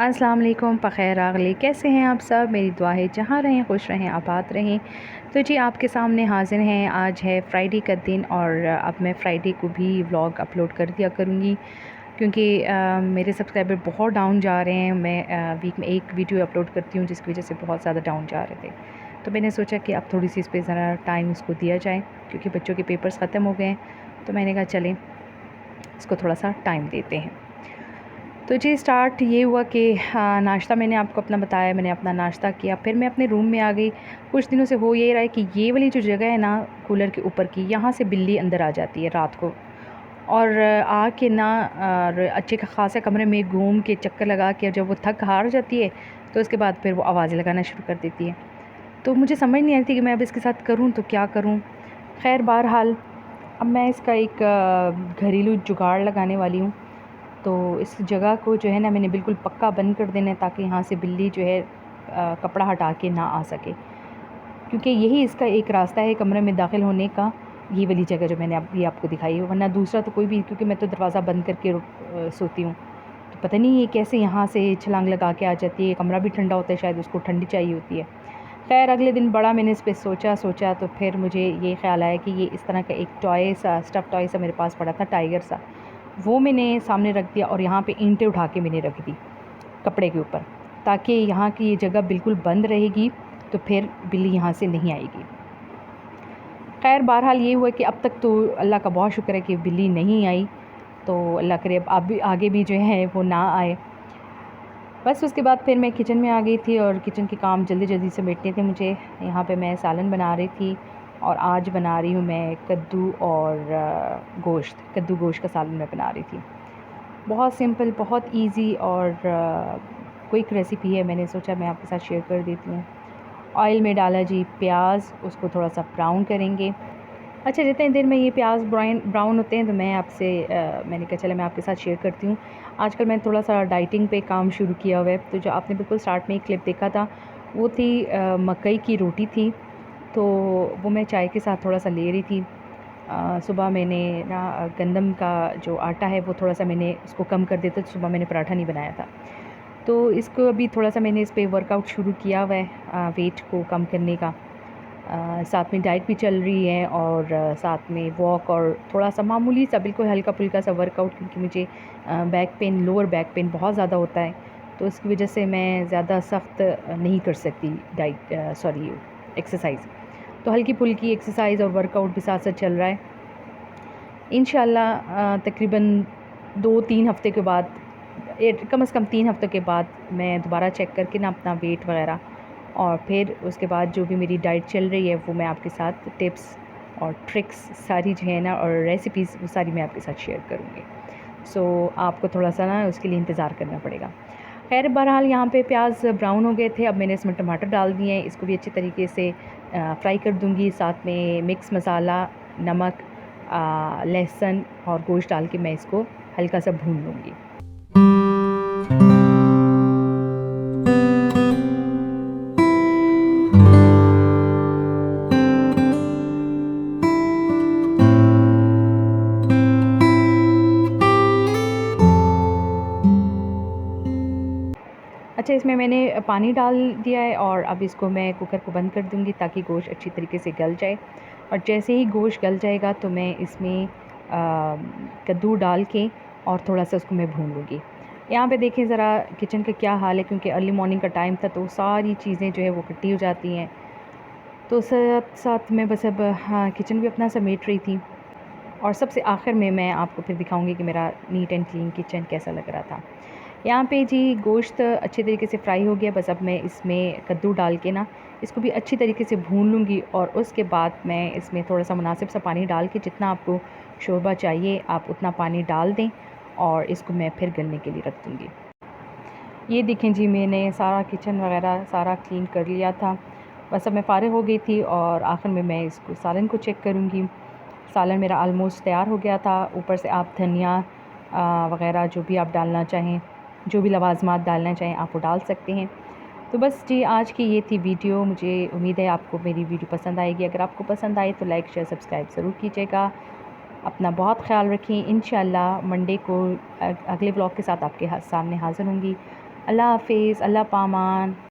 अस्सलाम वालेकुम, बख़ैर आगले। कैसे हैं आप सब? मेरी दुआ है जहाँ रहें खुश रहें, आबाद रहें। तो जी आपके सामने हाज़िर हैं। आज है फ्राइडे का दिन और अब मैं फ्राइडे को भी व्लॉग अपलोड कर दिया करूँगी क्योंकि मेरे सब्सक्राइबर बहुत डाउन जा रहे हैं। मैं वीक में एक वीडियो अपलोड करती हूँ जिसकी वजह से बहुत ज़्यादा डाउन जा रहे थे। तो मैंने सोचा कि अब थोड़ी सी इस पर ज़रा टाइम इसको दिया जाए क्योंकि बच्चों के पेपर्स ख़त्म हो गए हैं। तो मैंने कहा चलें इसको थोड़ा सा टाइम देते हैं। तो जी स्टार्ट ये हुआ कि नाश्ता मैंने आपको अपना बताया, मैंने अपना नाश्ता किया, फिर मैं अपने रूम में आ गई। कुछ दिनों से हो ये रहा है कि ये वाली जो जगह है ना कूलर के ऊपर की, यहाँ से बिल्ली अंदर आ जाती है रात को और आके ना अच्छे खासे कमरे में घूम के चक्कर लगा के जब वो थक हार जाती है तो उसके बाद फिर वो आवाज़ें लगाना शुरू कर देती है। तो मुझे समझ नहीं आती कि मैं अब इसके साथ करूँ तो क्या करूँ। खैर बहरहाल अब मैं इसका एक घरेलू जुगाड़ लगाने वाली हूँ। तो इस जगह को जो है ना मैंने बिल्कुल पक्का बंद कर देना है ताकि यहाँ से बिल्ली जो है कपड़ा हटा के ना आ सके, क्योंकि यही इसका एक रास्ता है कमरे में दाखिल होने का। ये वाली जगह जो मैंने ये आपको दिखाई है, वरना दूसरा तो कोई भी, क्योंकि मैं तो दरवाज़ा बंद करके सोती हूँ। तो पता नहीं ये कैसे यहाँ से छलांग लगा के आ जाती है। कमरा भी ठंडा होता है, शायद उसको ठंडी चाहिए होती है। खैर अगले दिन बड़ा मैंने इस पर सोचा तो फिर मुझे ये ख़्याल आया कि ये इस तरह का एक टॉय सा, स्टफ़ टॉय सा मेरे पास पड़ा था, टाइगर सा। वो मैंने सामने रख दिया और यहाँ पे ईंटें उठा के मैंने रख दी कपड़े के ऊपर, ताकि यहाँ की ये जगह बिल्कुल बंद रहेगी तो फिर बिल्ली यहाँ से नहीं आएगी। खैर बहरहाल ये हुआ कि अब तक तो अल्लाह का बहुत शुक्र है कि बिल्ली नहीं आई। तो अल्लाह करे अब भी आगे भी जो है वो ना आए। बस उसके बाद फिर मैं किचन में आ गई थी और किचन के काम जल्दी जल्दी समेटने थे मुझे। यहाँ पे मैं सालन बना रही थी और आज बना रही हूँ मैं कद्दू और गोश्त, कद्दू गोश्त का सालन मैं बना रही थी। बहुत सिंपल, बहुत इजी और क्विक रेसिपी है। मैंने सोचा मैं आपके साथ शेयर कर देती हूँ। ऑयल में डाला जी प्याज, उसको थोड़ा सा ब्राउन करेंगे। अच्छा, जितनी देर में ये प्याज ब्राउन होते हैं तो मैं आपसे मैंने कहा चला मैं आपके साथ शेयर करती हूँ। आजकल मैंने थोड़ा सा डाइटिंग पे काम शुरू किया हुआ है। तो जो आपने बिल्कुल स्टार्ट में एक क्लिप देखा था वो थी मकई की रोटी थी। तो वो मैं चाय के साथ थोड़ा सा ले रही थी। सुबह मैंने ना गंदम का जो आटा है वो थोड़ा सा मैंने उसको कम कर दिया था। सुबह मैंने पराठा नहीं बनाया था, तो इसको अभी थोड़ा सा मैंने इस पर वर्कआउट शुरू किया हुआ है वेट को कम करने का। साथ में डाइट भी चल रही है और साथ में वॉक और थोड़ा सा मामूली सा बिल्कुल हल्का फुल्का सा वर्कआउट, क्योंकि मुझे back pain, lower back pain बहुत ज़्यादा होता है। तो इसकी वजह से मैं ज़्यादा सख्त नहीं कर सकती एक्सरसाइज। तो हल्की फुल्की एक्सरसाइज और वर्कआउट भी साथ साथ चल रहा है। इंशाल्लाह तकरीबन 2-3 हफ़्ते के बाद, कम से कम 3 हफ़्तों के बाद मैं दोबारा चेक करके ना अपना वेट वगैरह, और फिर उसके बाद जो भी मेरी डाइट चल रही है वो मैं आपके साथ टिप्स और ट्रिक्स सारी जो है ना और रेसिपीज़ वो सारी मैं आपके साथ शेयर करूँगी। सो आपको थोड़ा सा ना उसके लिए इंतज़ार करना पड़ेगा। खैर बहरहाल यहाँ पे प्याज ब्राउन हो गए थे। अब मैंने इसमें टमाटर डाल दिए हैं। इसको भी अच्छे तरीके से फ्राई कर दूँगी। साथ में मिक्स मसाला, नमक, लहसुन और गोश्त डाल के मैं इसको हल्का सा भून लूँगी। अच्छा, इसमें मैंने पानी डाल दिया है और अब इसको मैं कुकर को बंद कर दूँगी ताकि गोश्त अच्छी तरीके से गल जाए। और जैसे ही गोश्त गल जाएगा तो मैं इसमें कद्दू डाल के और थोड़ा सा उसको मैं भून लूँगी। यहाँ पे देखें ज़रा किचन का क्या हाल है, क्योंकि अर्ली मॉर्निंग का टाइम था तो सारी चीज़ें जो है वो इकट्ठी हो जाती हैं। तो साथ साथ मैं बस अब हाँ किचन भी अपना समेट रही थी और सबसे आखिर में मैं आपको फिर दिखाऊंगी कि मेरा नीट एंड क्लीन किचन कैसा लग रहा था। यहाँ पे जी गोश्त अच्छे तरीके से फ्राई हो गया। बस अब मैं इसमें कद्दू डाल के ना इसको भी अच्छी तरीके से भून लूँगी और उसके बाद मैं इसमें थोड़ा सा मुनासिब सा पानी डाल के, जितना आपको शोरबा चाहिए आप उतना पानी डाल दें और इसको मैं फिर गलने के लिए रख दूँगी। ये देखें जी मैंने सारा किचन वगैरह सारा क्लीन कर लिया था। बस अब मैं फ़ारिग हो गई थी और आखिर में मैं इसको सालन को चेक करूँगी। सालन मेरा आलमोस्ट तैयार हो गया था। ऊपर से आप धनिया वगैरह जो भी आप डालना चाहें, जो भी लवाज़मात डालना चाहें आप वो डाल सकते हैं। तो बस जी आज की ये थी वीडियो। मुझे उम्मीद है आपको मेरी वीडियो पसंद आएगी। अगर आपको पसंद आए तो लाइक, शेयर, सब्सक्राइब ज़रूर कीजिएगा। अपना बहुत ख़्याल रखें। इंशाल्लाह मंडे को अगले व्लॉग के साथ आपके सामने हाज़िर होंगी। अल्लाह हाफ़िज़, अल्लाह पामान।